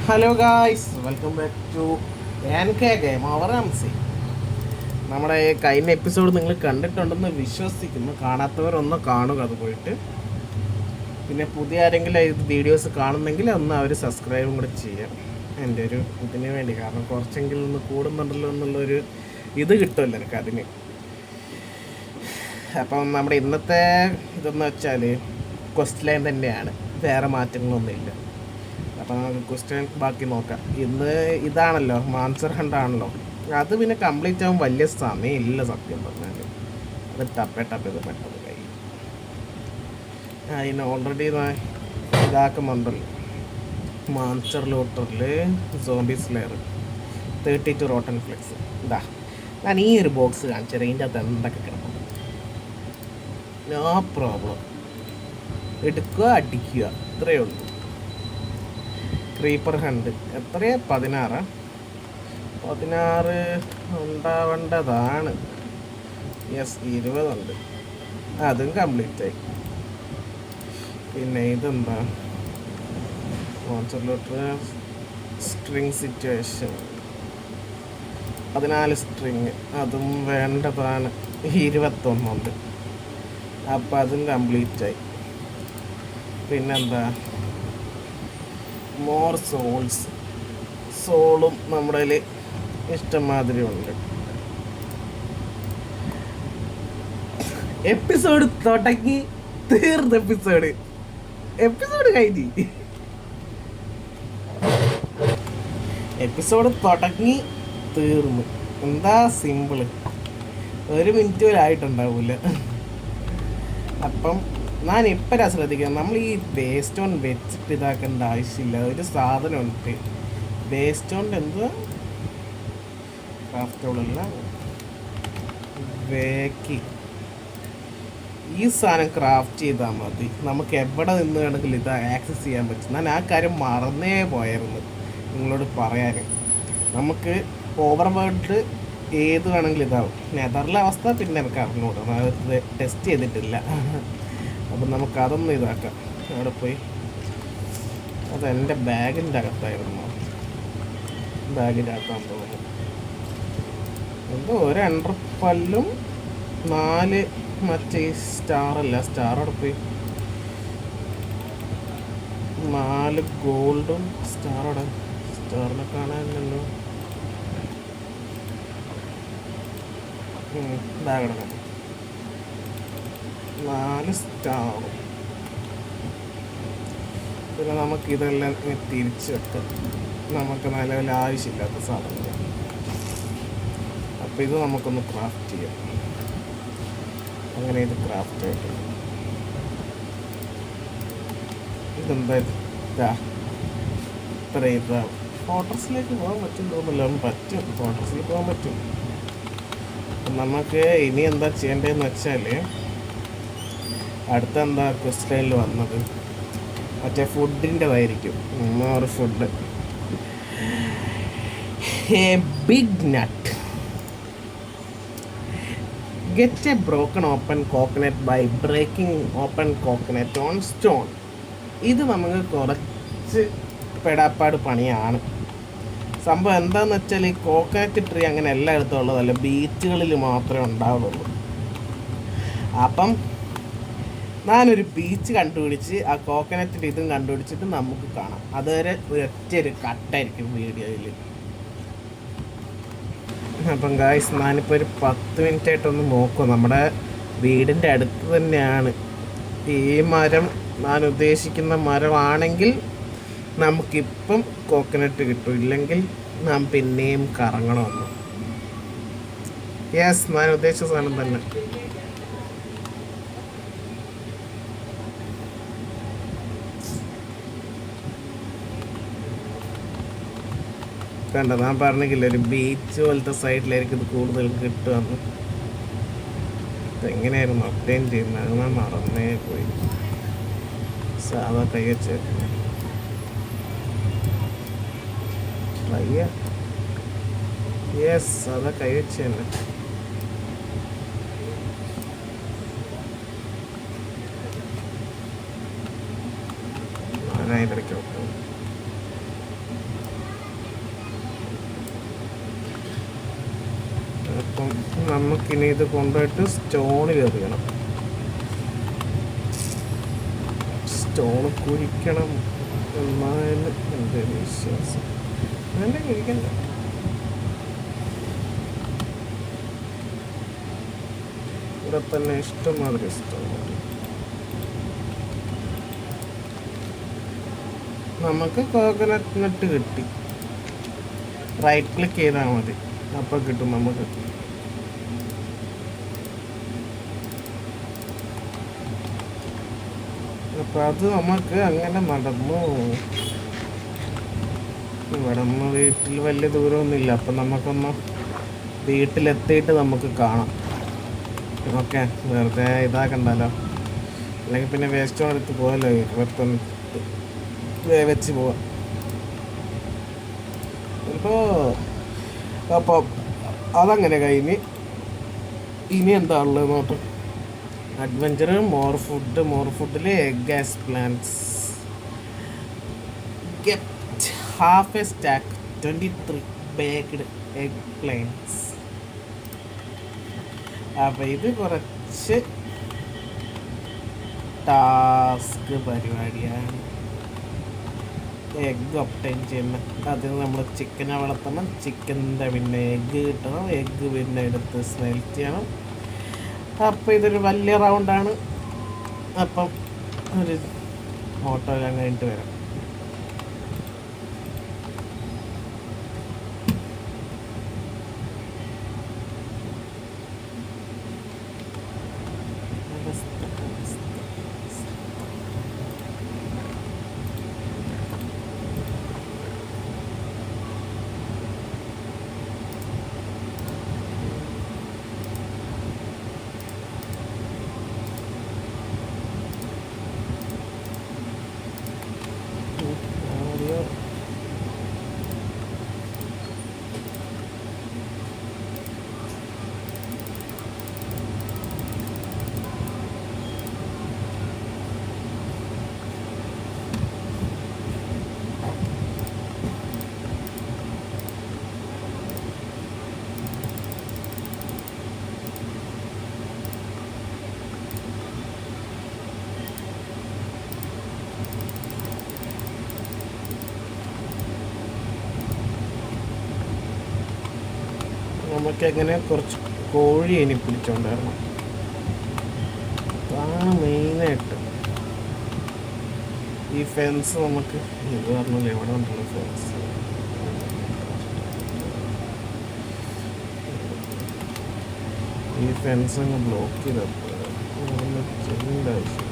Hello guys, welcome back to Game Over MC. നമ്മുടെ കഴിഞ്ഞ episode നിങ്ങൾ കണ്ടിട്ടുണ്ടെന്ന് വിശ്വസിക്കുന്നു. കാണാത്തവരൊന്ന് കാണുക അത് പോയിട്ട്. പിന്നെ പുതിയ ആരെങ്കിലും ഇത് വീഡിയോസ് കാണുന്നെങ്കിൽ ഒന്ന് അവർ സബ്സ്ക്രൈബും കൂടെ ചെയ്യാം, എൻ്റെ ഒരു ഇതിന് വേണ്ടി. കാരണം കുറച്ചെങ്കിലും ഒന്ന് കൂടുന്നുണ്ടല്ലോ എന്നുള്ളൊരു ഇത് കിട്ടുമല്ലോ എനിക്ക് അതിന്. അപ്പം നമ്മുടെ ഇന്നത്തെ ഇതെന്ന് വെച്ചാൽ ക്വസ്റ്റ് ലൈൻ തന്നെയാണ്, വേറെ മാറ്റങ്ങളൊന്നുമില്ല. അപ്പം നമുക്ക് ക്വസ്റ്റ്യൻ ബാക്കി നോക്കാം. ഇന്ന് ഇതാണല്ലോ മാൻസർ ഹണ്ടാണല്ലോ, അത് പിന്നെ കംപ്ലീറ്റ് ആകുമ്പോൾ വലിയ സമയമില്ല സത്യം പറഞ്ഞാൽ. അത് ടപ്പേ ഇത് പെട്ടെന്ന് കഴിയും. അതിന് ഓൾറെഡി ഇതാക്കുന്നുണ്ടല്ലോ മാൻസർ ലൂട്ടറിൽ സോംബി സ്ലെയർ 32 റോട്ടൺ ഫ്ലെക്സ്. ഇതാ ഞാൻ ഈ ഒരു ബോക്സ് കാണിച്ചത്, ഇതിൻ്റെ അകത്ത് എന്തൊക്കെ കിടക്കും. നോ പ്രോബ്ലം, എടുക്കുക അടിക്കുക, ഇത്രയേ ഉള്ളൂ. ക്രീപ്പർ ഹണ്ട് എത്രയാ? 16 ഉണ്ടാവേണ്ടതാണ്. യെസ്, 20 ഉണ്ട്, അതും കംപ്ലീറ്റ് ആയി. പിന്നെ ഇതെന്താ? സ്ട്രിങ് സിറ്റുവേഷൻ 14 സ്ട്രിങ്, അതും വേണ്ടതാണ്. 21 ഉണ്ട്, അപ്പം അതും കംപ്ലീറ്റ് ആയി. പിന്നെന്താ? മോർ സോളും നമ്മുടെ കയ്യിൽ ഇഷ്ടംമാതിരി ഉണ്ട്. എപ്പിസോഡ് തുടങ്ങി തീർന്ന എപ്പിസോഡ് കഴിഞ്ഞ് എപ്പിസോഡ് തുടങ്ങി തീർന്നു. എന്താ സിമ്പിള്, 1 മിനിറ്റ് പോലും ആയിട്ടുണ്ടാവില്ല. അപ്പം ഞാൻ ഇപ്പോഴാണ് ശ്രദ്ധിക്കുന്നത്, നമ്മൾ ഈ വേസ്റ്റ് ഓൺ വെച്ചിട്ട് ഇതാക്കേണ്ട ആവശ്യമില്ല. ഒരു സാധനമുണ്ട് വേസ്റ്റ് ഓൺ, എന്തുവാ ക്രാഫ്റ്റബിളല്ല, വേക്കി. ഈ സാധനം ക്രാഫ്റ്റ് ചെയ്താൽ മതി, നമുക്ക് എവിടെ നിന്ന് വേണമെങ്കിലും ഇത് ആക്സസ് ചെയ്യാൻ പറ്റും. ഞാൻ ആ കാര്യം മറന്നേ പോയായിരുന്നു നിങ്ങളോട് പറയാൻ. നമുക്ക് ഓവർ വേൾഡ് ഏത് വേണമെങ്കിലും ഇതാവും. നെതറിലെ അവസ്ഥ പിന്നെ എനിക്ക് അറിഞ്ഞൂടാ, അത് ടെസ്റ്റ് ചെയ്തിട്ടില്ല. അപ്പം നമുക്കതൊന്നും ഇതാക്കാം. അവിടെ പോയി അതെൻ്റെ ബാഗിൻ്റെ അകത്തായിരുന്നു, ബാഗിൻ്റെ അകത്താൻ തോന്നുന്നു. എന്തോ ഒരു എൻട്രപ്പല്ലും 4 മറ്റേ സ്റ്റാറല്ല, സ്റ്റാർ അവിടെ പോയി 4 ഗോൾഡും സ്റ്റാറോടെ. സ്റ്റാറിനെ കാണാനില്ലല്ലോ, ബാഗടക്കണം. 4 സ്റ്റാറും. പിന്നെ നമുക്കിതെല്ലാം തിരിച്ച് വെക്കാം, നമുക്ക് നിലവിൽ ആവശ്യമില്ലാത്ത സാധനങ്ങൾ. അപ്പോൾ ഇത് നമുക്കൊന്ന് ക്രാഫ്റ്റ് ചെയ്യാം. അങ്ങനെ ഇത് ക്രാഫ്റ്റ് ആയിട്ട് ഇതെന്താ? ഇതാ ഫോട്ടോസിലേക്ക് പോകാൻ പറ്റും തോന്നില്ല. പറ്റും, ഫോട്ടോസിൽ പോകാൻ പറ്റും. നമുക്ക് ഇനി എന്താ ചെയ്യേണ്ടതെന്ന് വെച്ചാൽ, അടുത്ത എന്താ ക്വസ്റ്റ്യനിൽ വന്നത് മറ്റേ ഫുഡിൻ്റെതായിരിക്കും. ഒരു food, a big nut, get a broken open coconut by breaking open coconut on stone. ഇത് നമുക്ക് കുറച്ച് പെടാപ്പാട് പണിയാണ്. സംഭവം എന്താണെന്ന് വെച്ചാൽ, ഈ കോക്കനട്ട് ട്രീ അങ്ങനെ എല്ലായിടത്തും ഉള്ളതല്ല, ബീച്ചുകളിൽ മാത്രമേ ഉണ്ടാവുള്ളൂ. അപ്പം ഞാനൊരു ബീച്ച് കണ്ടുപിടിച്ച് ആ കോക്കനറ്റിൻ്റെ ഇതും കണ്ടുപിടിച്ചിട്ട് നമുക്ക് കാണാം. അതുവരെ ഒരു കട്ടായിരിക്കും വീഡിയോയിൽ. അപ്പം ഗായ്സ്, ഞാനിപ്പോൾ ഒരു 10 മിനിറ്റ് ആയിട്ടൊന്ന് നോക്കും. നമ്മുടെ വീടിൻ്റെ അടുത്ത് തന്നെയാണ് ഈ മരം. ഞാൻ ഉദ്ദേശിക്കുന്ന മരമാണെങ്കിൽ നമുക്കിപ്പം കോക്കനട്ട് കിട്ടും, ഇല്ലെങ്കിൽ നാം പിന്നെയും കറങ്ങണമെന്ന്. യെസ്, ഞാൻ ഉദ്ദേശിച്ച സാധനം തന്നെ. കണ്ട, ഞാൻ പറഞ്ഞില്ല ഒരു ബീച്ച് പോലത്തെ സൈഡിലായിരിക്കും ഇത് കൂടുതൽ കിട്ടുമെന്ന്. എങ്ങനെയായിരുന്നു ഒബ്റ്റെയിൻ ചെയ്യുന്നത്, അത് ഞാൻ മറന്നേ പോയി. സാധാ കൈ വെച്ച് യെസ്, സാധാ കൈ വെച്ച് തന്നെ. ഞാനതിലിടയ്ക്ക് അപ്പം നമുക്കിനി ഇത് കൊണ്ടുപോയിട്ട് സ്റ്റോണിൽ എറിയണം. സ്റ്റോണ് കുഴിക്കണം എന്നാണ് എൻ്റെ വിശ്വാസം. അങ്ങനെ കുഴിക്കണ്ട, ഇവിടെ തന്നെ ഇഷ്ടമാതിരി സ്റ്റോൺ. നമുക്ക് കോക്കനട്ട് നട്ട് കിട്ടി. റൈറ്റ് ക്ലിക്ക് ചെയ്താൽ മതി, അപ്പോൾ കിട്ടും നമുക്ക്. അപ്പം അത് നമുക്ക് അങ്ങനെ നടന്നു. ഇവിടെ നിന്ന് വീട്ടിൽ വലിയ ദൂരമൊന്നുമില്ല, അപ്പം നമുക്കൊന്ന് വീട്ടിലെത്തിയിട്ട് നമുക്ക് കാണാം. ഓക്കെ, വെറുതെ ഇതാക്കണ്ടല്ലോ, അല്ലെങ്കിൽ പിന്നെ വേസ്റ്റ് എടുത്ത് പോകല്ലോ. 21 വെച്ച് പോവാം ഇപ്പോൾ. അപ്പം അതങ്ങനെ കഴിഞ്ഞ് ഇനി എന്താ ഉള്ളത് നോക്കാം. അഡ്വഞ്ചർ, മോർ ഫുഡിൽ egg as plants, get half a stack 23 baked egg plants. അപ്പം ഇത് കുറച്ച് ടാസ്ക് പരിപാടിയാണ്. എഗ്ഗ് ഒപ്റ്റൈൻ ചെയ്യണം. അതിന് നമ്മൾ ചിക്കനെ വളർത്തണം, ചിക്കൻ്റെ പിന്നെ എഗ്ഗ് കിട്ടണം, എഗ്ഗ് പിന്നെ എടുത്ത് സ്മെൽറ്റ് ചെയ്യണം. അപ്പം ഇതൊരു വലിയ റൗണ്ടാണ്. അപ്പം ഒരു ഓട്ടോ എല്ലാം കഴിഞ്ഞിട്ട് വരാം. നമുക്കെങ്ങനെ കുറച്ച് കോഴി ഇനി പിടിച്ചോണ്ടായിരുന്നു. അതാണ് മെയിനായിട്ട്. ഈ ഫെൻസ് നമുക്ക് ഇത് പറഞ്ഞില്ല, എവിടെ ഉണ്ടല്ലോ ഫെൻസ്. ഈ ഫെൻസ് അങ്ങ് ബ്ലോക്ക് ചെയ്തപ്പോൾ ചെയ്യേണ്ട ആവശ്യം.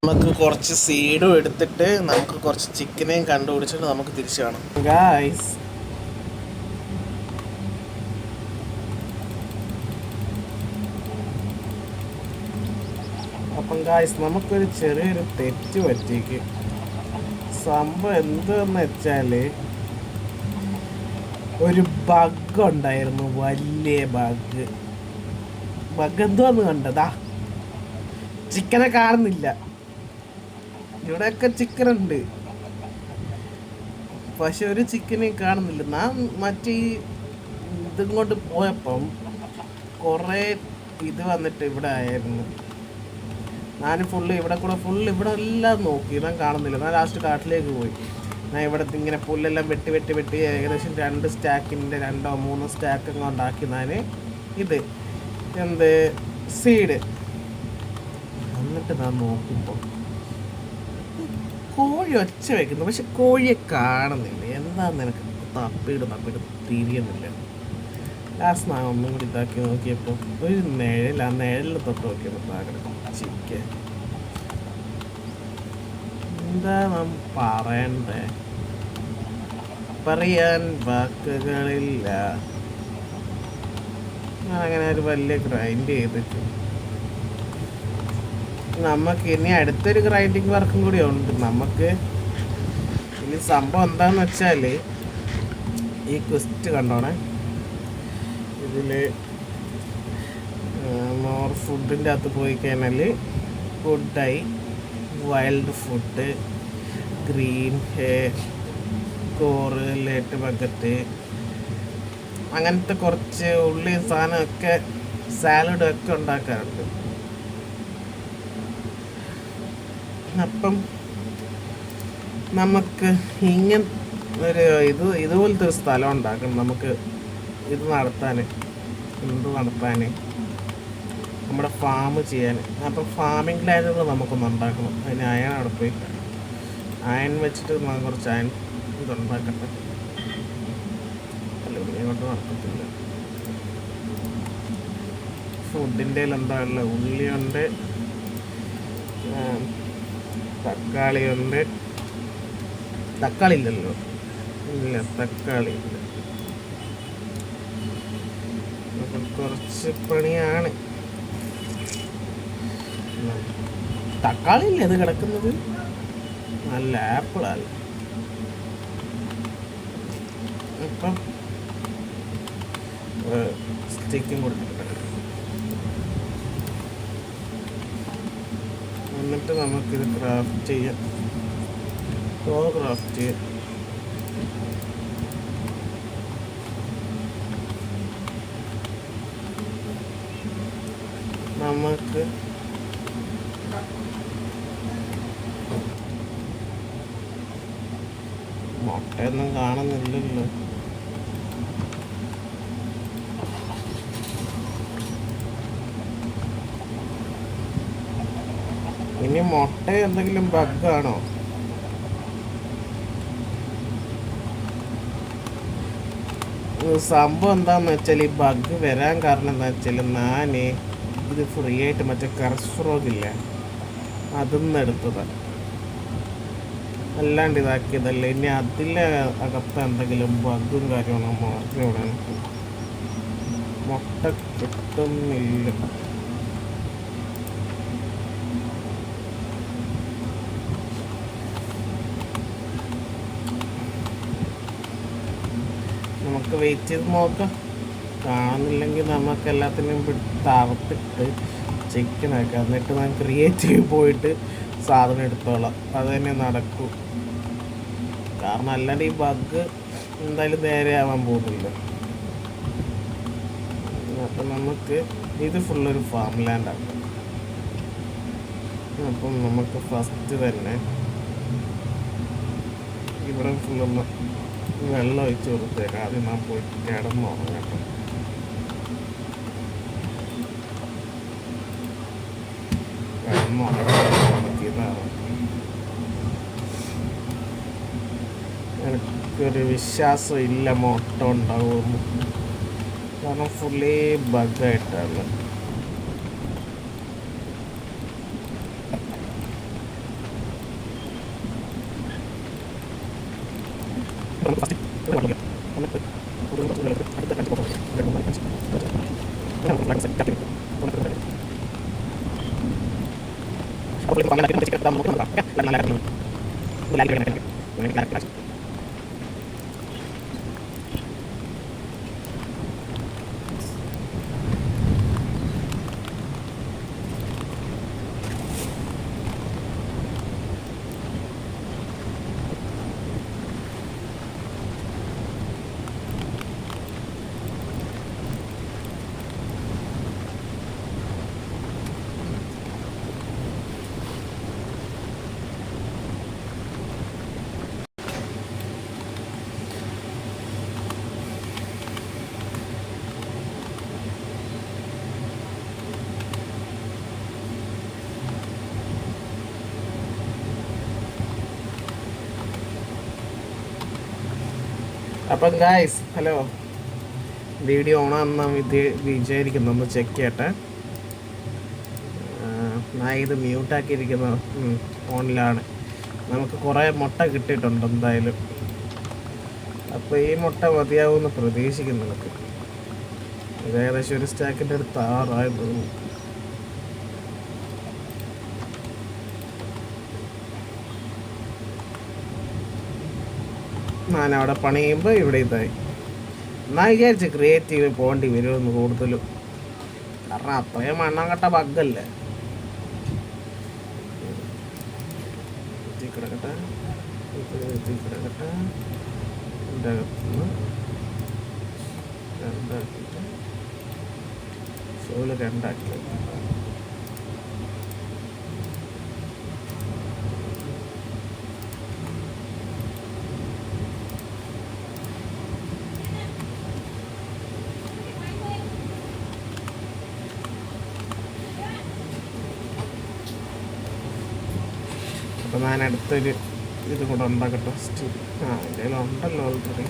നമുക്ക് കുറച്ച് സീഡും എടുത്തിട്ട് നമുക്ക് കുറച്ച് ചിക്കനെയും കണ്ടുപിടിച്ചിട്ട് നമുക്ക് തിരിച്ചു കാണാം ഗായ്സ്. അപ്പം ഗായ്സ്, നമുക്കൊരു ചെറിയൊരു തെറ്റ് പറ്റിക്ക്. സംഭവം എന്തെന്ന് വെച്ചാൽ ഒരു ബഗ് ഉണ്ടായിരുന്നു, വലിയ ബഗ്. എന്തുവാന്ന് കണ്ടതാ, ചിക്കനെ കാണുന്നില്ല. ഇവിടെയൊക്കെ ചിക്കൻ ഉണ്ട്, പക്ഷെ ഒരു ചിക്കനെയും കാണുന്നില്ല. ഞാൻ മറ്റേ ഇതും കൊണ്ട് പോയപ്പം കുറേ ഇത് വന്നിട്ട് ഇവിടെ ആയിരുന്നു. ഞാൻ ഇവിടെ എല്ലാം നോക്കി, ഞാൻ കാണുന്നില്ല. ഞാൻ ലാസ്റ്റ് കാട്ടിലേക്ക് പോയി. ഞാൻ ഇവിടെ ഇങ്ങനെ പുല്ലെല്ലാം വെട്ടി ഏകദേശം 2 സ്റ്റാക്കിൻ്റെ 2 or 3 സ്റ്റാക്കൊക്കെ ഉണ്ടാക്കി ഞാൻ ഇത് സീഡ്. എന്നിട്ട് ഞാൻ നോക്കുമ്പോൾ കോഴി ഒച്ച വയ്ക്കുന്നു, പക്ഷെ കോഴിയെ കാണുന്നില്ല. എന്താന്ന് എനിക്ക് തപ്പിയിട്ട് തിരിയുന്നില്ല. ലാസ്റ്റ് ഞാൻ ഒന്നും കൂടി ഇതാക്കി നോക്കിയപ്പോൾ ഒരു നിഴലിൽ തൊട്ട് നോക്കിയപ്പോൾ ചിക്കൻ. എന്താ നാം പറയണ്ടേ, പറയാൻ വാക്കുകളില്ല. ഞാൻ അങ്ങനെ ഒരു വലിയ ഗ്രൈൻഡ് ചെയ്തിട്ട് നമുക്ക് ഇനി അടുത്തൊരു ഗ്രൈൻഡിങ് വർക്കും കൂടി ഉണ്ട്. നമുക്ക് ഇനി സംഭവം എന്താണെന്ന് വെച്ചാൽ, ഈ ക്വസ്റ്റ് കണ്ടോണേ, ഇതിൽ മോർ ഫുഡിൻ്റെ അകത്ത് പോയി കഴിഞ്ഞാൽ ഫുഡായി, വൈൽഡ് ഫുഡ്, ഗ്രീൻ ഹെയർ, കോറ്, ലേറ്റ് ബക്കറ്റ്, അങ്ങനത്തെ കുറച്ച് ഉള്ളിയും സാധനമൊക്കെ സാലഡും ഒക്കെ ഉണ്ടാക്കാറുണ്ട്. അപ്പം നമുക്ക് ഇങ്ങനെ ഇതുപോലത്തെ ഒരു സ്ഥലം ഉണ്ടാക്കണം. നമുക്ക് ഇത് നടത്താൻ നമ്മുടെ ഫാം ചെയ്യാൻ. അപ്പം ഫാമിംഗ് ലാൻഡുകൾ നമുക്കൊന്ന് ഉണ്ടാക്കണം. അതിന് അയൺ അവിടെ പോയി അയൺ വെച്ചിട്ട് കുറച്ച് അയൺ ഇതുണ്ടാക്കട്ടെ. അല്ല, ഇങ്ങോട്ട് നടക്കത്തില്ല. ഫുഡിൻ്റെ എന്താ ഉള്ളത്? ഉള്ളിയുണ്ട്, തക്കാളിയുണ്ട്. തക്കാളി ഇല്ലല്ലോ. ഇല്ല, തക്കാളി ഇല്ല. അപ്പം കുറച്ച് പണിയാണ്. തക്കാളി ഇല്ല ഇത് കിടക്കുന്നത്. നല്ല ആപ്പിളല്ല. ഇപ്പം സ്റ്റിക്കും കൊടുത്തിട്ട് എന്നിട്ട് നമുക്കിത് ക്രാഫ്റ്റ് ചെയ്യാം. ക്രാഫ്റ്റ് ചെയ്യാം. നമുക്ക് മുട്ടയൊന്നും കാണുന്നില്ലല്ലോ. ഇനി മുട്ട എന്തെങ്കിലും ബഗ്ഗാണോ? സംഭവം എന്താന്ന് വെച്ചാൽ, ഈ ബഗ് വരാൻ കാരണം എന്താ വെച്ചാൽ, ഞാൻ ഇത് ഫ്രീ ആയിട്ട് മറ്റേ കർസ്ഫ്രോഗില്ല അതിന്ന് എടുത്തതാണ്, അല്ലാണ്ട് ഇതാക്കിയതല്ല. ഇനി അതിലെ അകത്ത് എന്തെങ്കിലും ബഗ്ഗും കാര്യമാണോ മാറിവിടെ മുട്ട കിട്ടുന്നില്ല. നമുക്ക് വെയിറ്റ് ചെയ്ത് നോക്കാം. കാണുന്നില്ലെങ്കിൽ നമുക്ക് എല്ലാത്തിനും തറത്തിട്ട് ചിക്കനാക്കാം. എന്നിട്ട് ഞാൻ ക്രിയേറ്റീവ് പോയിട്ട് സാധനം എടുത്തോളാം. അത് തന്നെ നടക്കൂ. കാരണം അല്ലാണ്ട് ഈ ബഗ് എന്തായാലും നേരെ ആവാൻ പോകുന്നില്ല. അപ്പം നമുക്ക് ഇത് ഫുള്ളൊരു ഫാം ലാൻഡാണ്. അപ്പം നമുക്ക് ഫസ്റ്റ് തന്നെ ഇവിടെ ഫുള്ളൊന്ന് വെള്ളം ഒഴിച്ച് കൊടുത്തേക്കാം. ആദ്യം ഞാൻ പോയി കിടന്നുറങ്ങട്ടെ. എനിക്കൊരു വിശ്വാസം ഇല്ല മുട്ട ഉണ്ടാവുമെന്ന്. കാരണം ഫുള്ളി ബഗ്ഗായിട്ടാണ്. അപ്പം ഗായ്സ്, ഹലോ, വീഡിയോ ഓണാണെന്ന് വിചാരിക്കുന്നു. ഒന്ന് ചെക്ക് ചെയ്യട്ടെ. ഞാൻ ഇത് മ്യൂട്ടാക്കിയിരിക്കുന്ന ഫോണിലാണ്. നമുക്ക് കുറേ മുട്ട കിട്ടിയിട്ടുണ്ട് എന്തായാലും. അപ്പോൾ ഈ മുട്ട മതിയാവുമെന്ന് പ്രതീക്ഷിക്കുന്നു. നമുക്ക് ഇത് ഏകദേശം ഒരു സ്റ്റാക്കിൻ്റെ അടുത്ത് 6 ആയി തോന്നുന്നു. ഞാൻ അവിടെ പണി ചെയ്യുമ്പോൾ ഇവിടെ ഇതായി. എന്നാൽ വിചാരിച്ച് ക്രിയേറ്റീവ് പോകേണ്ടി വരുമെന്ന് കൂടുതലും. കാരണം അത്രയും മണ്ണാങ്കട്ട ബഗ്ഗല്ലേ. കിടക്കട്ടെ കിടക്കട്ടെ. എൻ്റെ അകത്തുനിന്ന് രണ്ടാക്കിയിട്ട് ഷോയിൽ രണ്ടാക്കി. അപ്പോൾ ഞാൻ അടുത്തൊരു ഇത് കൂടെ ഉണ്ടാക്കട്ടെ. എൻ്റെ കയ്യിൽ ഉണ്ടല്ലോ ഓൾറെഡി.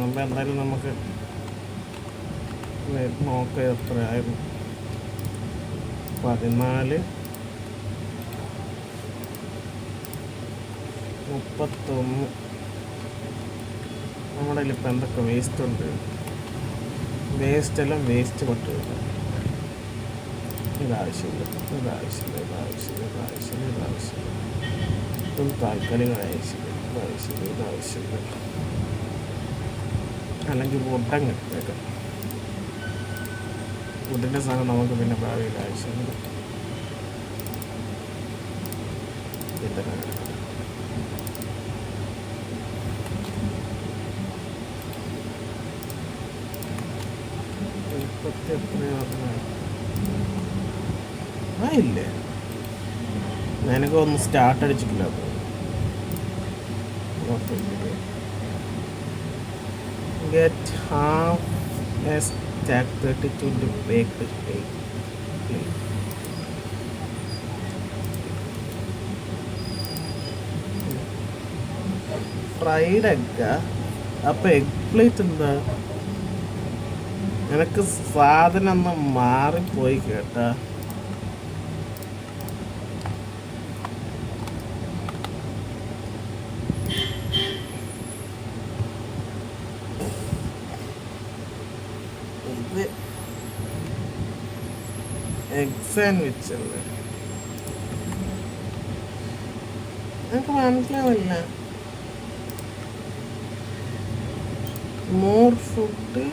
മുമ്പ് എന്തായാലും നമുക്ക് നോക്കാം എത്രയായിരുന്നു. 14, 31. നമ്മുടെ കയ്യിൽ ഇപ്പം എന്തൊക്കെ വേസ്റ്റ് ഉണ്ട്? വേസ്റ്റെല്ലാം വേസ്റ്റ് കൊട്ടുക. ഇതാവശ്യമില്ല, ഇതാവശ്യമില്ല, ഇതാവശ്യമില്ല, ഇതാവശ്യമില്ല, ഇതാവശ്യമില്ല, ഇതൊന്നും താൽക്കാലിക ആവശ്യമില്ല, ഇതാവശ്യമില്ല, ഇതാവശ്യമില്ല. അല്ലെങ്കിൽ വുഡങ്ങ് വെക്കാം. വുഡിൻ്റെ സാധനം നമുക്ക് പിന്നെ ഭാവിയിൽ ആവശ്യമുണ്ട്. ഇത്ര ഇല്ലേ, നിനക്ക് ഒന്ന് സ്റ്റാർട്ട് അടിച്ചിട്ടില്ല. Get half a stack 32 baked egg. Fried എഗ്ഗാ? അപ്പം എഗ് പ്ലേറ്റ് എന്താ? എനിക്ക് സാധനം ഒന്ന് മാറിപ്പോയി കേട്ടാ. ഇത് എഗ് സാൻഡ്വിച്ച് അല്ലേ? എനിക്ക് മനസ്സിലാവില്ല. More food,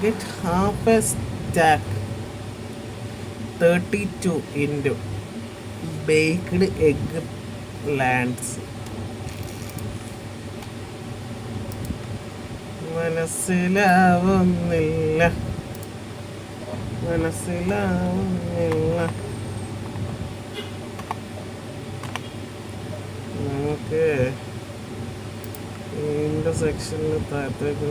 get half a stack 32 into baked egg lands. മനസ്സിലാവുന്നില്ല. നമുക്ക് ഇതിൻ്റെ സെക്ഷനിൽ താഴത്തേക്ക്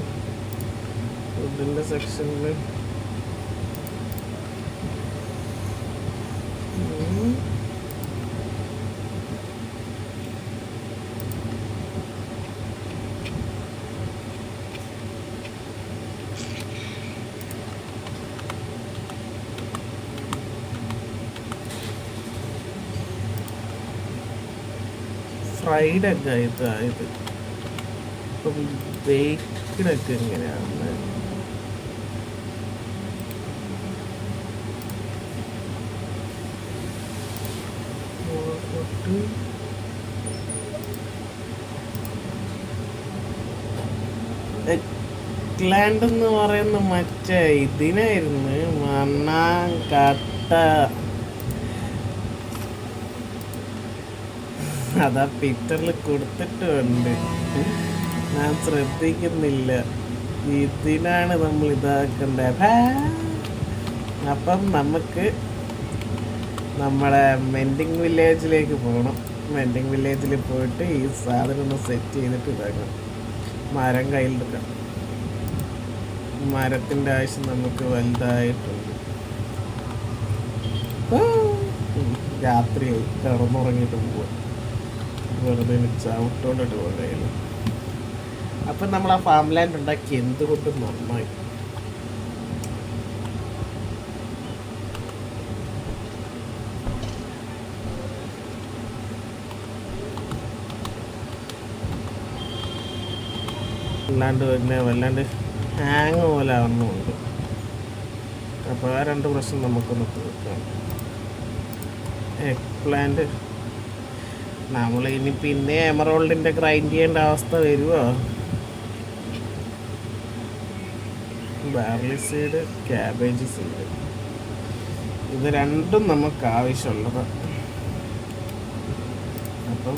ഫുഡിൻ്റെ സെക്ഷനിൽ ഫ്രൈഡ് എഗ് ആയത്. ഇപ്പം ബേക്ക്ഡ് എഗ് എങ്ങനെയാണ്? എഗ്ലാൻഡ് എന്ന് പറയുന്ന മറ്റേ ഇതിനായിരുന്നു മണ്ണാങ്കട്ട. അതാ പിക്ചറിൽ കൊടുത്തിട്ടുണ്ട്, ഞാൻ ശ്രദ്ധിക്കുന്നില്ല. ഇതിനാണ് നമ്മൾ ഇതാക്കേണ്ടത്. അപ്പം നമുക്ക് നമ്മുടെ മെൻഡിങ് വില്ലേജിലേക്ക് പോകണം. മെൻഡിങ് വില്ലേജിൽ പോയിട്ട് ഈ സാധനം ഒന്ന് സെറ്റ് ചെയ്തിട്ട് ഇതാക്കണം. മരം കയ്യിലെടുക്കാം. മരത്തിൻ്റെ ആവശ്യം നമുക്ക് വലുതായിട്ടുണ്ട്. രാത്രിയായി, കിടന്നുറങ്ങിയിട്ട് പോവാം. വെറുതെ ചവിട്ടോണ്ടിട്ട് പോകാൻ കഴിയില്ല. അപ്പം നമ്മൾ ആ ഫാം ലാൻഡ് ഉണ്ടാക്കി എന്തുകൊണ്ടും നന്നായി. വല്ലാണ്ട് ഹാങ് പോലെ ആവുന്നുമുണ്ട്. അപ്പോൾ ആ രണ്ട് പ്രശ്നം നമുക്കൊന്ന് തീർക്കാം. എഗ് പ്ലാന്റ് നമ്മളിനി പിന്നെ എമറോൾഡിൻ്റെ ഗ്രൈൻഡ് ചെയ്യേണ്ട അവസ്ഥ വരുമോ? ബാർലി സീഡ്, ക്യാബേജ് സീഡ്, ഇത് രണ്ടും നമുക്ക് ആവശ്യമുള്ളത്. അപ്പം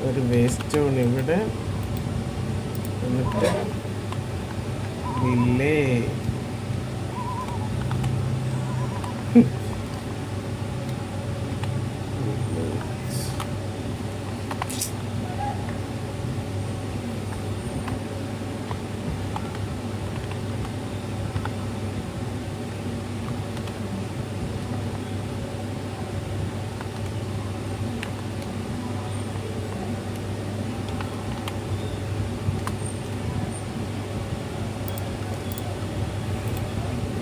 ഒരു വേസ്റ്റ് സ്റ്റോൺ ഇവിടെ, എന്നിട്ട് ഇല്ലേ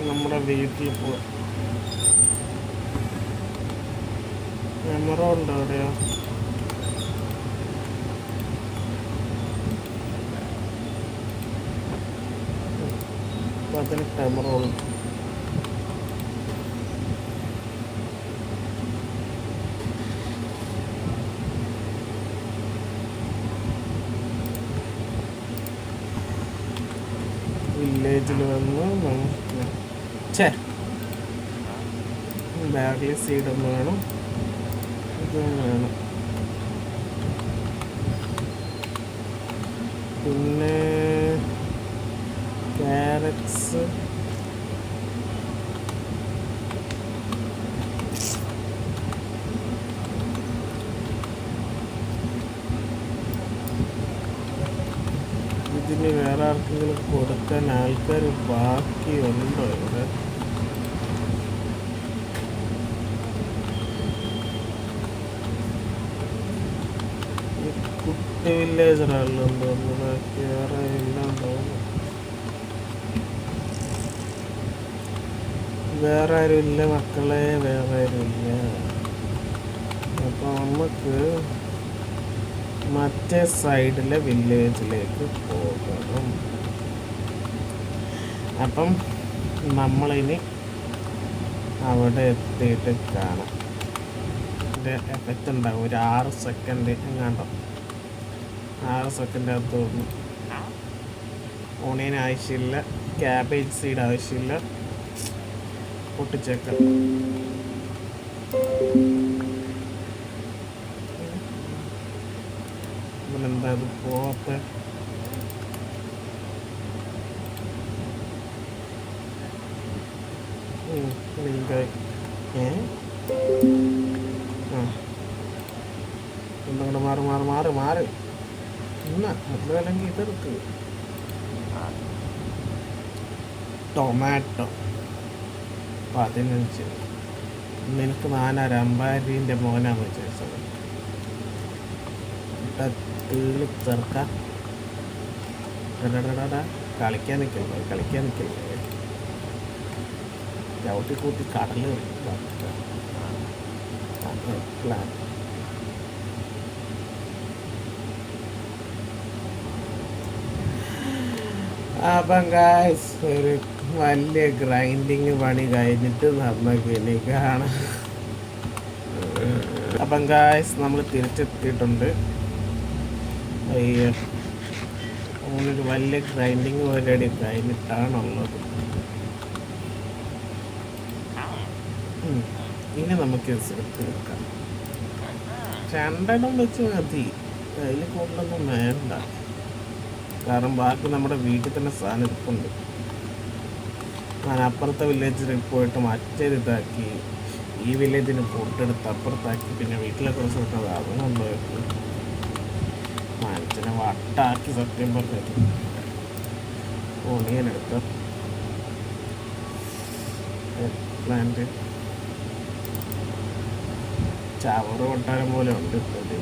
നമ്മുടെ വീട്ടിൽ പോവാം. എമറോൾഡ് എവിടെയോ? അതിന് എമറോൾഡ് വില്ലേജിൽ വന്ന് നമുക്ക് ബാർലി സീഡും വേണം, ഇതും വേണം. പിന്നെ ക്യാരറ്റ്സ്, ഇതിന് വേറെ ആർക്കെങ്കിലും കൊടുക്കാൻ ആൾക്കാർ ബാക്കിയുണ്ടോ ഇവിടെ? കുട്ടി വില്ലേജറാണല്ലോ തോന്നുന്നു, ബാക്കി വേറെ എല്ലാം തോന്നുന്നു. വേറെ ആരുമില്ല മക്കളെ, വേറെ ആരുമില്ല. അപ്പോൾ നമുക്ക് മറ്റേ സൈഡിലെ വില്ലേജിലേക്ക് പോകണം. അപ്പം നമ്മളിനി അവിടെ എത്തിയിട്ട് കാണാം. ഇതിൻ്റെ എഫക്റ്റ് ഉണ്ടാകും ഒരു 6 സെക്കൻഡ് എങ്ങാണ്ടോ, 6 സെക്കൻഡ് അത് തോന്നുന്നു. ഓണിയൻ ആവശ്യമില്ല, ക്യാബേജ് സീഡ് ആവശ്യമില്ല, പൊട്ടിച്ചേക്കാം. എന്താ അത് പോവാത്ത? ഒന്നുകൂടെ മാറി മാറി മാറി മാറി എന്നാ അല്ലെങ്കിൽ ഇതെടുക്ക്. ടൊമാറ്റോ 15. നിനക്ക് 450 മോനാന്ന് ചോദിച്ചത്. തീളി ചേർക്കാം. കളിക്കാൻ നിൽക്കില്ലേ ചവിട്ടി കൂട്ടി കടല് പ്ലാൻ. അപ്പം ഗായ്സ് ഒരു വലിയ ഗ്രൈൻഡിങ് പണി കഴിഞ്ഞിട്ട് നമുക്ക് ഇനി കാണാം. അപ്പം ഗായ്സ് നമ്മൾ തിരിച്ചെത്തിയിട്ടുണ്ട്. അങ്ങനൊരു വലിയ ഗ്രൈൻഡിങ് പരിപാടി കഴിഞ്ഞിട്ടാണുള്ളത്. ഇനി നമുക്ക് എടുത്ത് വെക്കാം. 2 വെച്ച് മതി, അതിൽ കൂടുതലൊന്നും വേണ്ട. കാരണം ബാക്കി നമ്മുടെ വീട്ടിൽ തന്നെ സാധനം ഇരിപ്പുണ്ട്. ഞാൻ അപ്പുറത്തെ വില്ലേജിൽ പോയിട്ട് മറ്റേത് ഇതാക്കി, ഈ വില്ലേജിന് പൊട്ടെടുത്ത് അപ്പുറത്താക്കി, പിന്നെ വീട്ടിലെ കുറച്ച് വിട്ടത് അതുകൊണ്ട് മനുഷ്യനെ വട്ടാക്കി. സത്യം പറഞ്ഞത് ഓണിയനെടുത്ത് പ്ലാന്റ് ചവറ് കൊട്ടാരം പോലെ ഉണ്ട് ഇപ്പോഴത്തെ.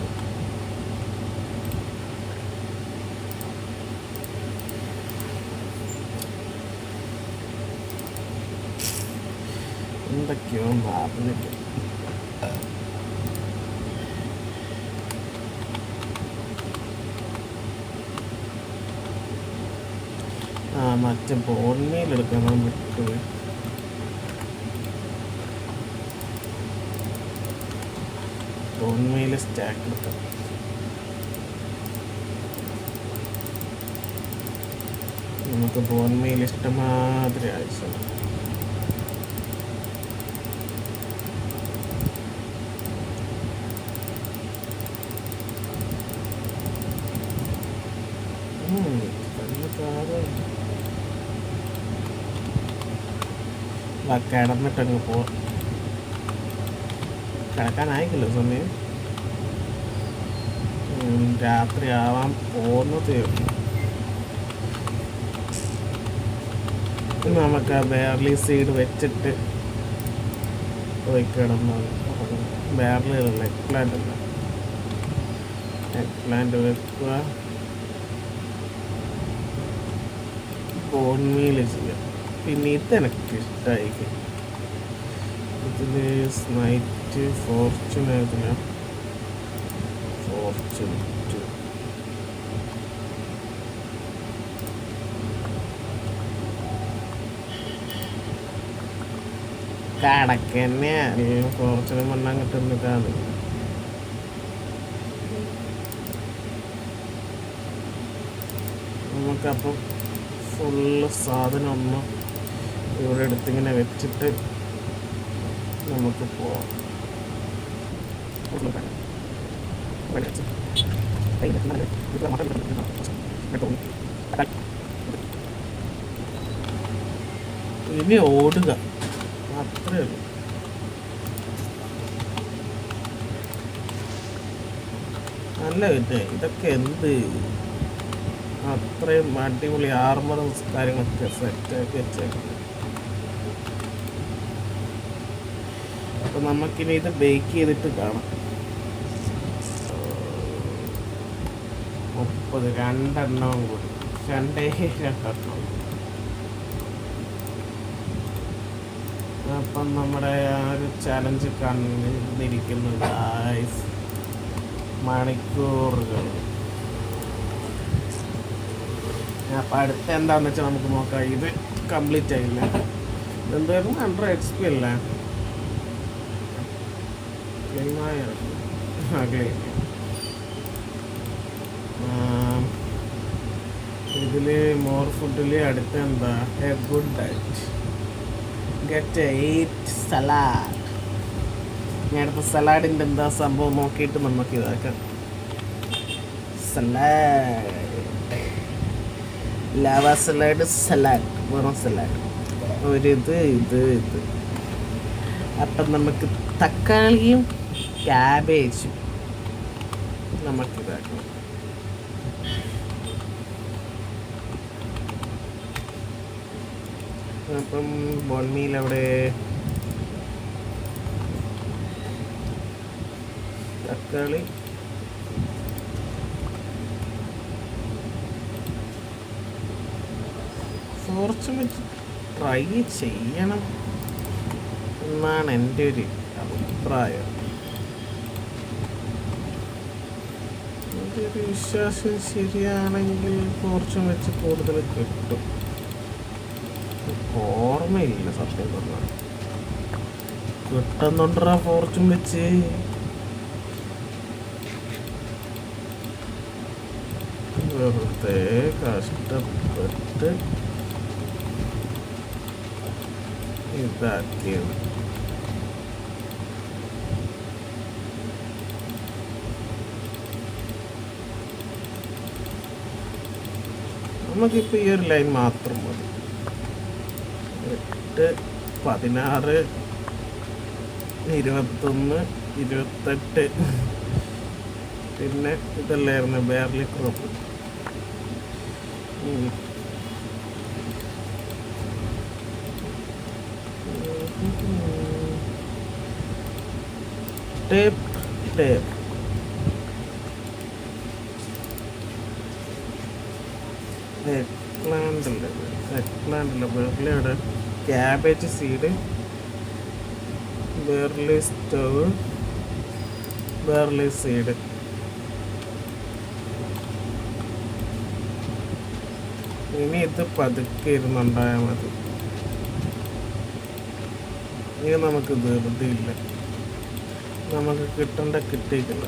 എന്തൊക്കെയോ മാറുന്നില്ല. മറ്റേ ബോൺ മീൽ എടുക്കാൻ വിട്ടുപോയി. ബോൺമീൽ സ്റ്റാക്ക് എടുക്കാം. നമുക്ക് ബോൺമീൽ ഇഷ്ടമാതിരി ആവശ്യമാണ്. കിടന്നിട്ടങ്ങ് പോ. കിടക്കാനായിക്കില്ല സമയം, രാത്രി ആവാൻ പോകുന്നതേ ഉള്ളൂ. നമുക്ക് ആ ബേർലി സീഡ് വെച്ചിട്ട് പോയി കിടന്നാൽ ബേർലിയല്ല, എഗ് പ്ലാന്റ് അല്ല, എഗ് പ്ലാന്റ് വെക്കുക, ബോൺമീൽ ചെയ്യാം. പിന്നെ ഇതെനിക്ക് ഇഷ്ടമായി. ഇതിൽ നൈറ്റ് ഫോർച്യൂൺ ആയതില്ല, ഫോർച്യൂൺ 2 കടക്ക് തന്നെയാണ്. ഫോർച്യൂൺ മണ്ണാൻ കിട്ടുന്നതാണ്. നമുക്കപ്പം ഫുള്ള് സാധനം ഒന്ന് ഇവിടെ എടുത്തിങ്ങനെ വെച്ചിട്ട് നമുക്ക് പോവാം. ഇനി ഓടുക, അത്രേ ഉള്ളൂ. നല്ല പിന്നെ ഇതൊക്കെ എന്ത് അത്രയും അടിപൊളി ആർമറും കാര്യങ്ങളൊക്കെ സെറ്റാക്കി വെച്ചേക്കുന്നത്. അപ്പം നമുക്കിനി ഇത് ബേക്ക് ചെയ്തിട്ട് കാണാം. 30 രണ്ടെണ്ണവും കൂടി, 2 അപ്പം നമ്മുടെ ആ ഒരു ചലഞ്ച് കണ്ടിരിക്കുന്നു ഗായ്സ്, മണിക്കൂറുകൾ. അപ്പം അടുത്ത എന്താണെന്ന് വെച്ചാൽ നമുക്ക് നോക്കാം. ഇത് കംപ്ലീറ്റ് ആയില്ല, എന്തായിരുന്നു 100 XP അല്ലേ, ക്ലെയിമായി ക്ലെയിം. ഇതിൽ മോർ ഫുഡിൽ അടുത്ത എന്താ, A good diet, get 8 salad. ഞാൻ അടുത്ത സലാഡിൻ്റെ എന്താ സംഭവം നോക്കിയിട്ട് നമുക്ക് ഇതാക്കാം. സലാഡ്, ലാവ സലാഡ്, സലാഡ്, വെറും സലാഡ്, ഒരിത് ഇത്. അപ്പം നമുക്ക് തക്കാളിയും ക്യാബേജും നമുക്കിതാക്കണം. അപ്പം ബോൺമീൽ അവിടെ, തക്കാളി, ഫോർച്യൂൺ വെച്ച് ട്രൈ ചെയ്യണം എന്നാണ് എൻ്റെ ഒരു അഭിപ്രായം. എൻ്റെ ഒരു വിശ്വാസം ശരിയാണെങ്കിൽ ഫോർച്യൂൺ വെച്ച് കൂടുതൽ കിട്ടും. ഓർമ്മയില്ല സത്യം പറഞ്ഞാൽ, കിട്ടുന്നുണ്ടാ ഫോർച്യൂൺ വെച്ച്. വെറുതെ കഷ്ടപ്പെട്ട് ഇതാക്കിയത്. നമുക്കിപ്പോൾ ഈ ഒരു ലൈൻ മാത്രം മതി. 8, 16, 21, 28. പിന്നെ ഇതല്ലായിരുന്നു ബേർലി ക്രോപ്പ്. ടേപ്പ് എഗ് പ്ലാന്റില്ല, ബേർലിയുടെ cabbage seed, barley stove, barley seed. ഇനി ഇത് പതുക്കെ ഇരുന്നുണ്ടായാൽ മതി. ഇനി നമുക്ക് ധൃതിയില്ല. നമുക്ക് കിട്ടിയിട്ടില്ല.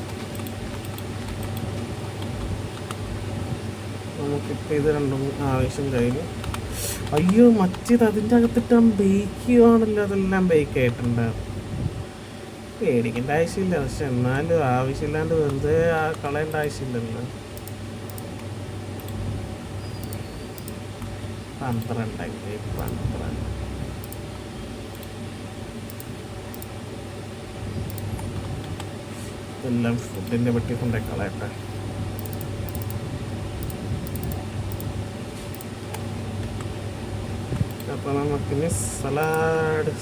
നമുക്കിപ്പോൾ ഇത് രണ്ടും ആവശ്യം കഴിഞ്ഞു. അയ്യോ മറ്റേത് അതിൻ്റെ അകത്തിട്ട് ബേക്ക് ചെയ്യുവാണല്ലോ. അതെല്ലാം ബേക്ക് ആയിട്ടുണ്ട്. പേടിക്കേണ്ട ആവശ്യമില്ല. പക്ഷെ എന്നാലും ആവശ്യമില്ലാണ്ട് വെറുതെ കളയേണ്ട ആവശ്യമില്ലല്ലോ. 12 ഇതെല്ലാം ഫുഡിൻ്റെ വെട്ടി കൊണ്ടേ കളയട്ടെ. അപ്പോൾ നമുക്കിനി സലാഡ്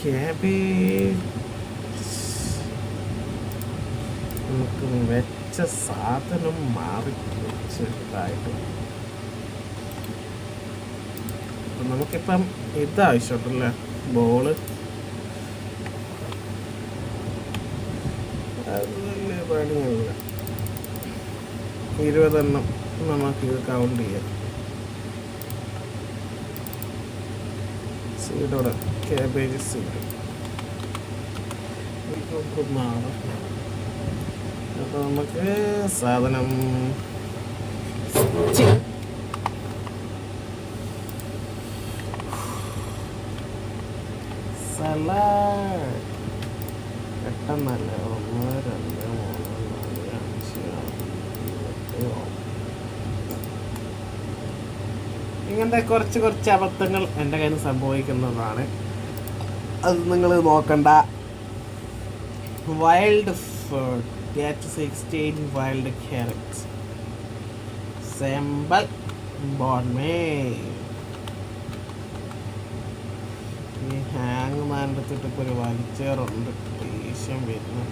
ക്യാബേജ് നമുക്ക് വെച്ച സാധനം മാറി വെച്ചതായിട്ട്. അപ്പം നമുക്കിപ്പം ഇതാവശ്യമുണ്ടല്ലേ ബോള്. അത് വലിയ പണിയല്ല. 20 എണ്ണം നമുക്കിത് കൗണ്ട് ചെയ്യാം. സീഡോടെ ക്യാബേജ് സീഡ് അപ്പോൾ നമുക്ക് സാധനം സലാഡ് പെട്ടെന്നല്ല. 1 2 3 4 5 6 ഇങ്ങനത്തെ കുറച്ച് അബദ്ധങ്ങൾ എൻ്റെ കയ്യിൽ നിന്ന് സംഭവിക്കുന്നതാണ്. അത് നിങ്ങൾ നോക്കണ്ട. Wild food get 16 wild carrots. Simple bought me. ഈ ഹാങ് മാൻഡത്തിട്ട് ഇപ്പോൾ ഒരു വലിച്ചേറുണ്ട്. ദേഷ്യം വരുന്നു.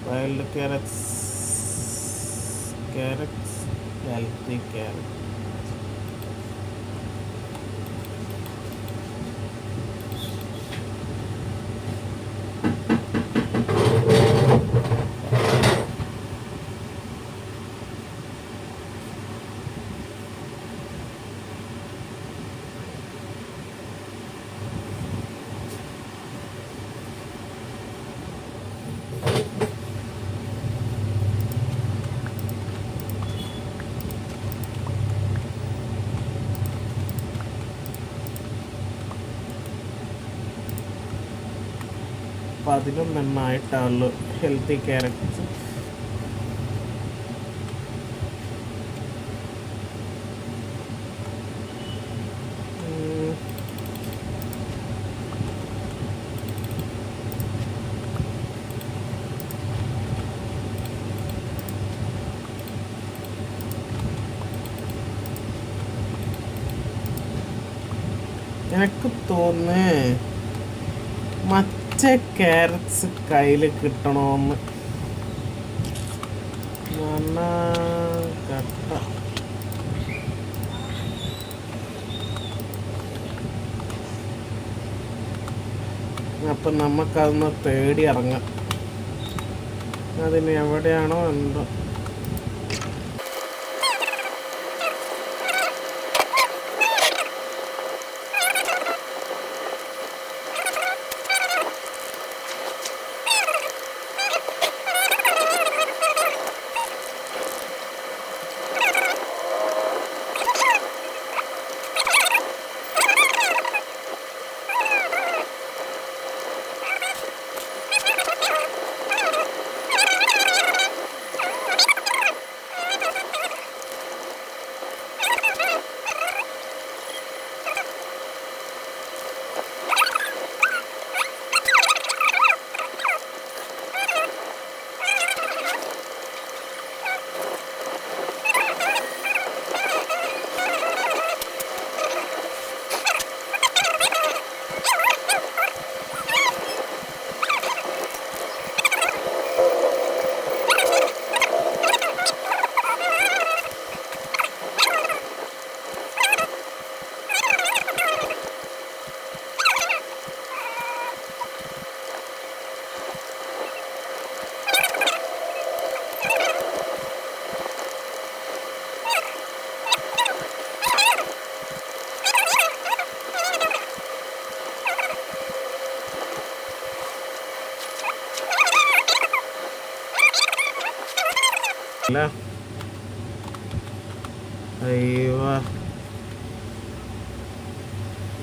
Wild carrots healthy carrot. അപ്പോൾ 11 എണ്ണമായിട്ടുള്ളൂ ഹെൽത്തി ക്യാരറ്റ്സ്. എനിക്ക് തോന്നുന്നേ ക്യാരറ്റ്സ് കയ്യിൽ കിട്ടണമെന്ന്. കട്ട അപ്പം നമുക്കതൊന്ന് തേടി ഇറങ്ങാം. അതിന് എവിടെയാണോ എന്തോ. അല്ല അയ്യോ,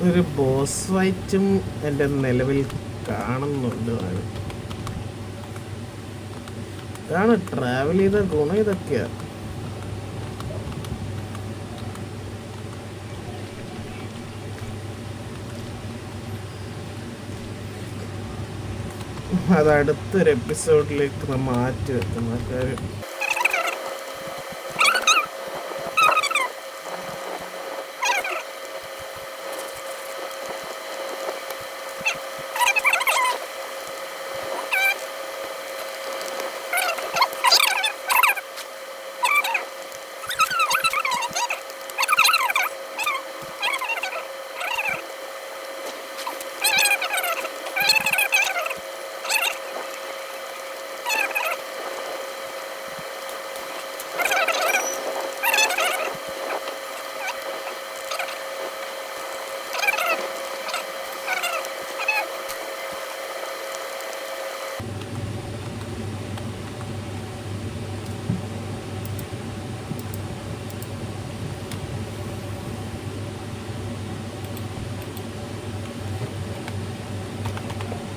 ഒരു ബോസ് ഫൈറ്റും എൻ്റെ നിലവിൽ കാണുന്നുണ്ട്. ഇതാണ് ട്രാവൽ ചെയ്ത ഗുണം, ഇതൊക്കെയാ. അത് അടുത്തൊരു എപ്പിസോഡിലേക്ക് നമ്മൾ മാറ്റി വെക്കുന്ന കാര്യം.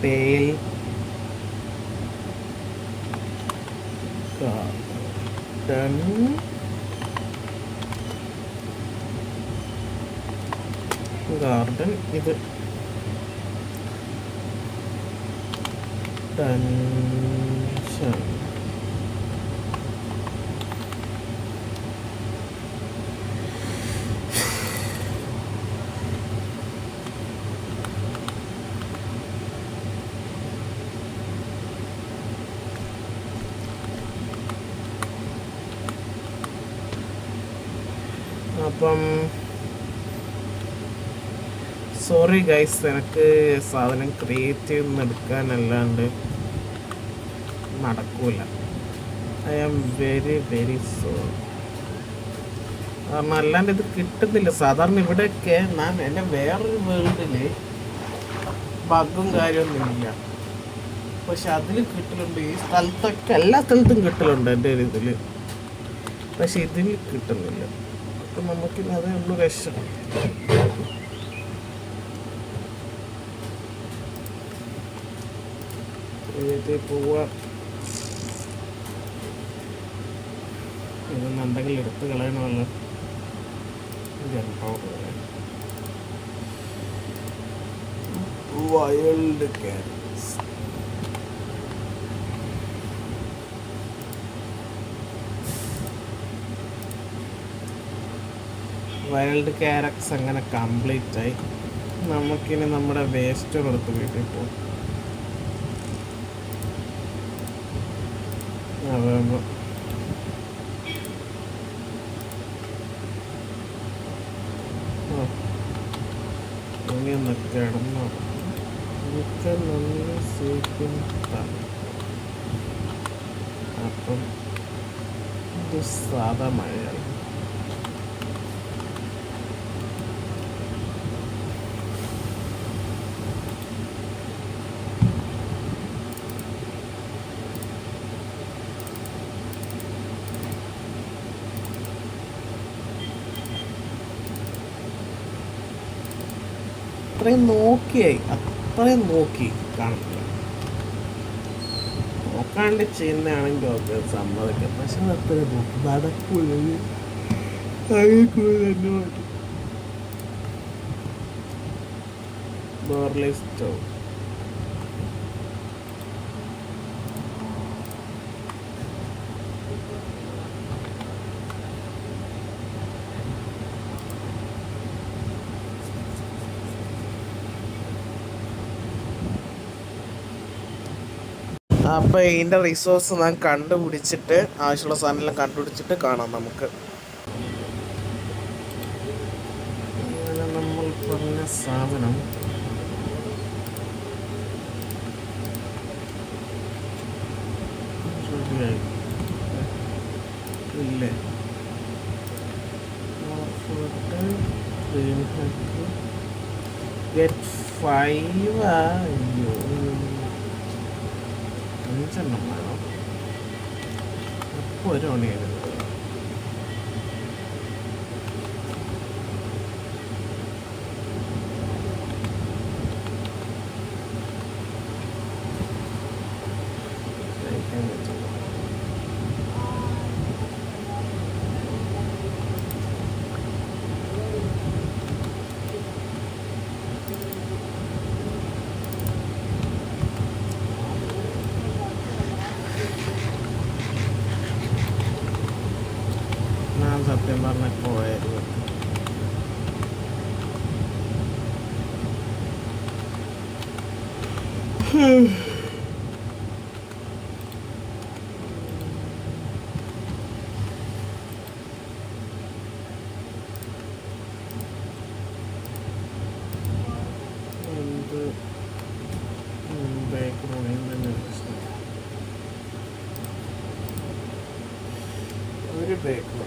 Tail garden ഇത് ടെൻഷൻ. അപ്പം സോറി ഗൈസ്, എനിക്ക് സാധനം ക്രിയേറ്റ് ചെയ്ത് എടുക്കാനല്ലാണ്ട് നടക്കൂല. I am very very sorry. കാരണം അല്ലാണ്ട് ഇത് കിട്ടുന്നില്ല. സാധാരണ ഇവിടെയൊക്കെ ഞാൻ എൻ്റെ വേറൊരു വേൾഡിൽ ബഗ്ഗും കാര്യമൊന്നുമില്ല, പക്ഷെ അതിൽ കിട്ടലുണ്ട്. ഈ സ്ഥലത്തൊക്കെ എല്ലാ സ്ഥലത്തും കിട്ടലുണ്ട് എൻ്റെ ഒരു ഇതിൽ, പക്ഷെ ഇതിൽ കിട്ടുന്നില്ല. അപ്പം നമുക്കിത് അതേ ഉള്ളൂ രസം. പോവാ ഇതെന്നുണ്ടെങ്കിൽ എടുത്ത് കളയണമല്ലോ. Wild carrots. വൈൽഡ് ക്യാരറ്റ്സ് അങ്ങനെ കംപ്ലീറ്റ് ആയി. നമുക്കിനി നമ്മുടെ വേസ്റ്റ് എടുത്ത് വീട്ടിൽ പോകും. അതാകുമ്പോൾ ഇനിയൊന്ന് കിടന്നോ. എനിക്ക് നന്ദി സ്വീകരിക്കും. അപ്പം ഇത് സാധാ മഴയാണ്. അത്രയും നോക്കി കാണത്തില്ല. നോക്കാണ്ട് ചെയ്യുന്നതാണെങ്കിൽ ഒക്കെ സമ്മതിക്കാം, പക്ഷെ അത്രയും നോക്കി നടക്കൂല. സ്റ്റൗ അപ്പോൾ ഇതിൻ്റെ റിസോഴ്സ് ഞാൻ കണ്ടുപിടിച്ചിട്ട് ആവശ്യമുള്ള സാധനമെല്ലാം കണ്ടുപിടിച്ചിട്ട് കാണാം നമുക്ക്. അങ്ങനെ നമ്മൾ പറഞ്ഞ സാധനം റെഡിയായി ഇല്ലേ? ഗെറ്റ് 5. അയ്യോ, 5 വേണം. ഒരു ഓണിയൻ ഞാൻ സത്യം പറഞ്ഞ പോയായിരുന്നു. എന്ത് ബേക്കറി തന്നെ പ്രശ്നം. ഒരു ബേക്കറി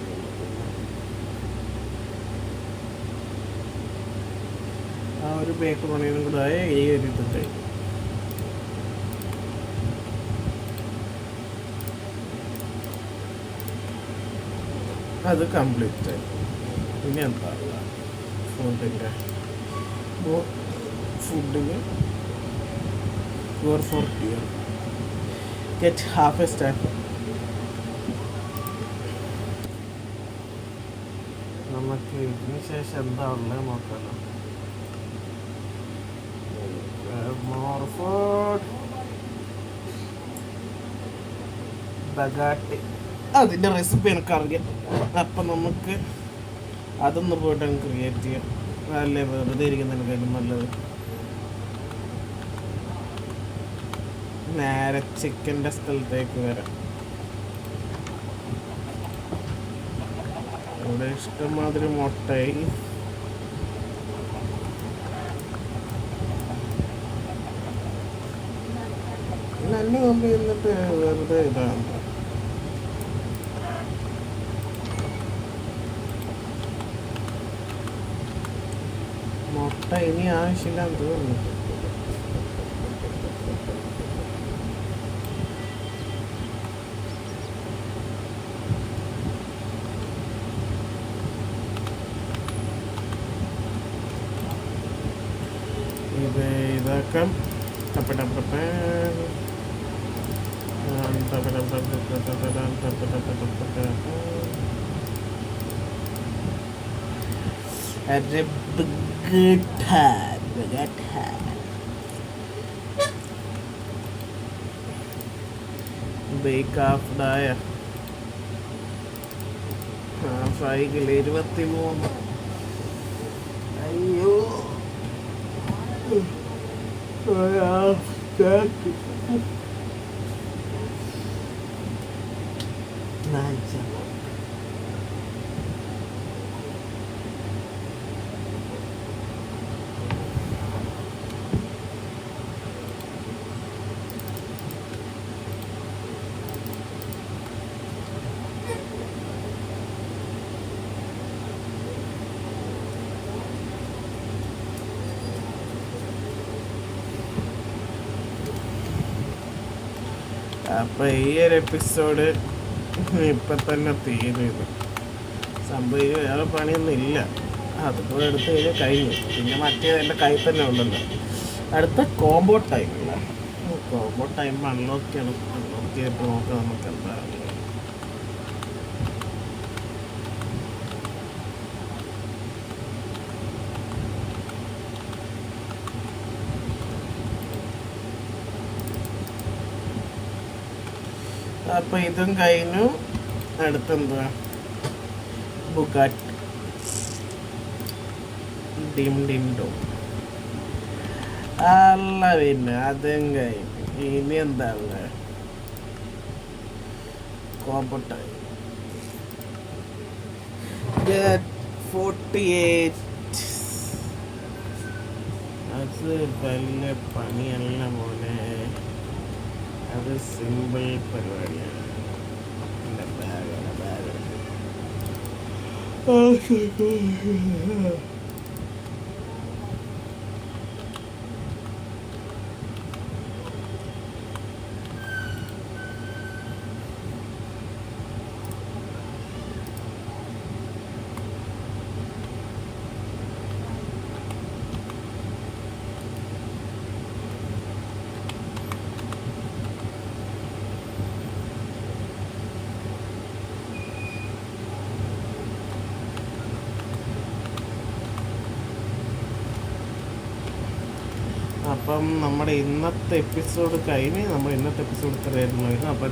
ആ ഒരു ബേക്കറി പണിയും കൂടെ ആയ ഈ ഒരു ഇത് കഴിഞ്ഞു. അത് കംപ്ലീറ്റ് ആയി. പിന്നെ എന്താ ഫുഡിൻ്റെ ഫുഡിന് 440 ഗെറ്റ് ഹാഫ് എ സ്റ്റാർ. നമുക്ക് ഇതിന് ശേഷം എന്താ ഉള്ളത് നോക്കാമല്ലോ. മോർ ഫുഡ് ബഗാട്ടി അതിൻ്റെ റെസിപ്പി എനിക്കറിയാം. അപ്പം നമുക്ക് അതൊന്ന് പോയിട്ട് ക്രിയേറ്റ് ചെയ്യാം. അല്ലേ വെറുതെ ഇരിക്കുന്നതിനേക്കാളും നല്ലത്. നേരെ ചിക്കൻ്റെ സ്ഥലത്തേക്ക് വരാം. ഇവിടെ ഇഷ്ടംമാതിരി മുട്ടയും നന്ദി കൊമ്പ് എന്നിട്ട് വെറുതെ ഇതാണ്. മുട്ട ഇനി ആവശ്യമില്ലാന്ന് തോന്നുന്നു. ഇതൊക്കെ ബേക്കാഫ്ഡായ ഫ്രൈകൾ 23. അയ്യോ അപ്പം ഈ ഒരു എപ്പിസോഡ് ഇപ്പം തന്നെ തീരുന്നു. സംഭവം വേറെ പണിയൊന്നും ഇല്ല. അതിപ്പോൾ എടുത്ത് കഴിഞ്ഞാൽ കഴിഞ്ഞു. പിന്നെ മറ്റേ എൻ്റെ കയ്യിൽ തന്നെ ഉണ്ടല്ലോ. അടുത്ത കോംബോ ടൈമില്ല. കോംബോ ടൈം അൺലോക്ക് ചെയ്യണം. അൺലോക്ക് ചെയ്തിട്ട് നോക്കാം നമുക്ക് എന്താ. അപ്പം ഇതും കഴിഞ്ഞു. അടുത്തെന്താ ബുഗാട്ടി ഡിംഡിൻഡോ. അല്ല പിന്നെ അതും കഴിഞ്ഞു. ഇനി എന്താ ഉള്ളത്? കോമ്പട്ടായി 48. അത് വലിയ പണിയല്ല മോനെ. അത് സിമ്പിൾ പരിപാടിയാണ്. എൻ്റെ ബാഗാണ് ബാഗ്. അപ്പം നമ്മുടെ ഇന്നത്തെ എപ്പിസോഡ് കഴിഞ്ഞ് നമ്മൾ ഇന്നത്തെ എപ്പിസോഡ് ഇത്രയായിരുന്നു. അപ്പം